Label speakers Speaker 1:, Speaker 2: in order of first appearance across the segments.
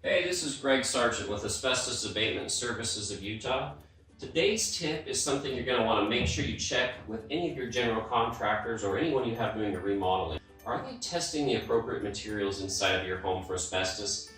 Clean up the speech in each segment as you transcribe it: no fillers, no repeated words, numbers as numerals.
Speaker 1: Hey, this is Greg Sargent with Asbestos Abatement Services of Utah. Today's tip is something you're going to want to make sure you check with any of your general contractors or anyone you have doing a remodeling. Are they testing the appropriate materials inside of your home for asbestos?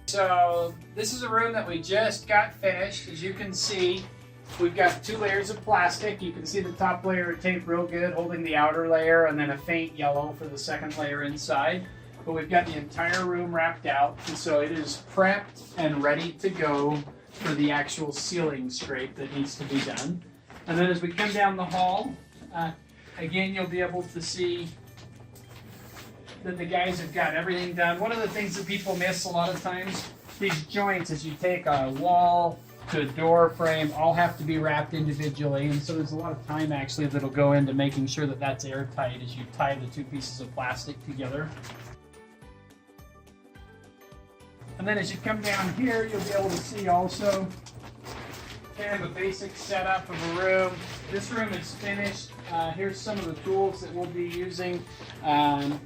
Speaker 2: So this is a room that we just got finished. As you can see, we've got 2 layers of plastic. You can see the top layer of tape real good, holding the outer layer, and then a faint yellow for the second layer inside. But we've got the entire room wrapped out, and so it is prepped and ready to go for the actual ceiling scrape that needs to be done. And then as we come down the hall, again, you'll be able to see that the guys have got everything done. One of the things that people miss a lot of times, these joints, as you take a wall to a door frame, all have to be wrapped individually, and so there's a lot of time actually that'll go into making sure that that's airtight as you tie the 2 pieces of plastic together. And then as you come down here, you'll be able to see also kind of a basic setup of a room. This room is finished. Here's some of the tools that we'll be using.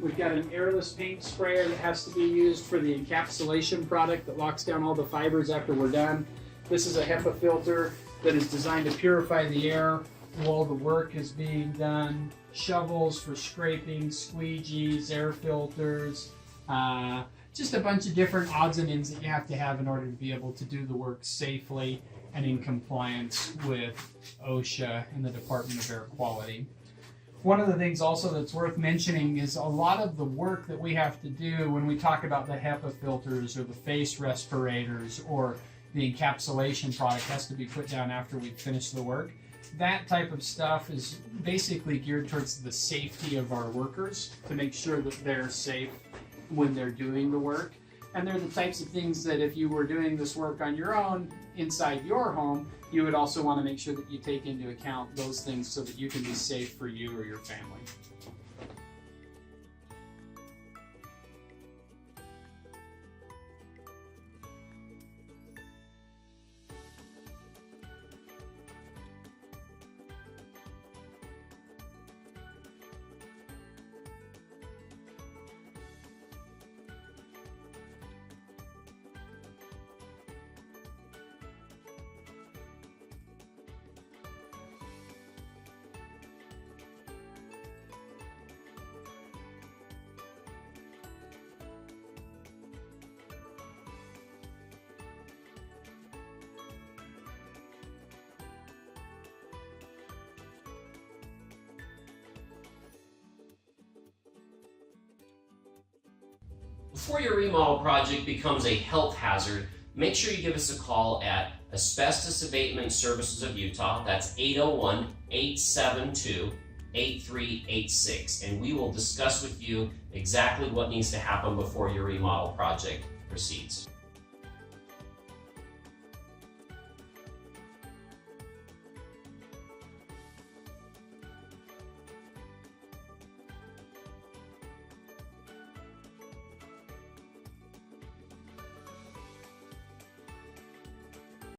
Speaker 2: We've got an airless paint sprayer that has to be used for the encapsulation product that locks down all the fibers after we're done. This is a HEPA filter that is designed to purify the air while the work is being done. Shovels for scraping, squeegees, air filters, just a bunch of different odds and ends that you have to have in order to be able to do the work safely and in compliance with OSHA and the Department of Air Quality. One of the things also that's worth mentioning is a lot of the work that we have to do when we talk about the HEPA filters or the face respirators or the encapsulation product has to be put down after we've finished the work. That type of stuff is basically geared towards the safety of our workers to make sure that they're safe when they're doing the work. And they're the types of things that if you were doing this work on your own inside your home, you would also want to make sure that you take into account those things so that you can be safe for you or your family.
Speaker 1: Before your remodel project becomes a health hazard, make sure you give us a call at Asbestos Abatement Services of Utah. That's 801-872-8386, and we will discuss with you exactly what needs to happen before your remodel project proceeds.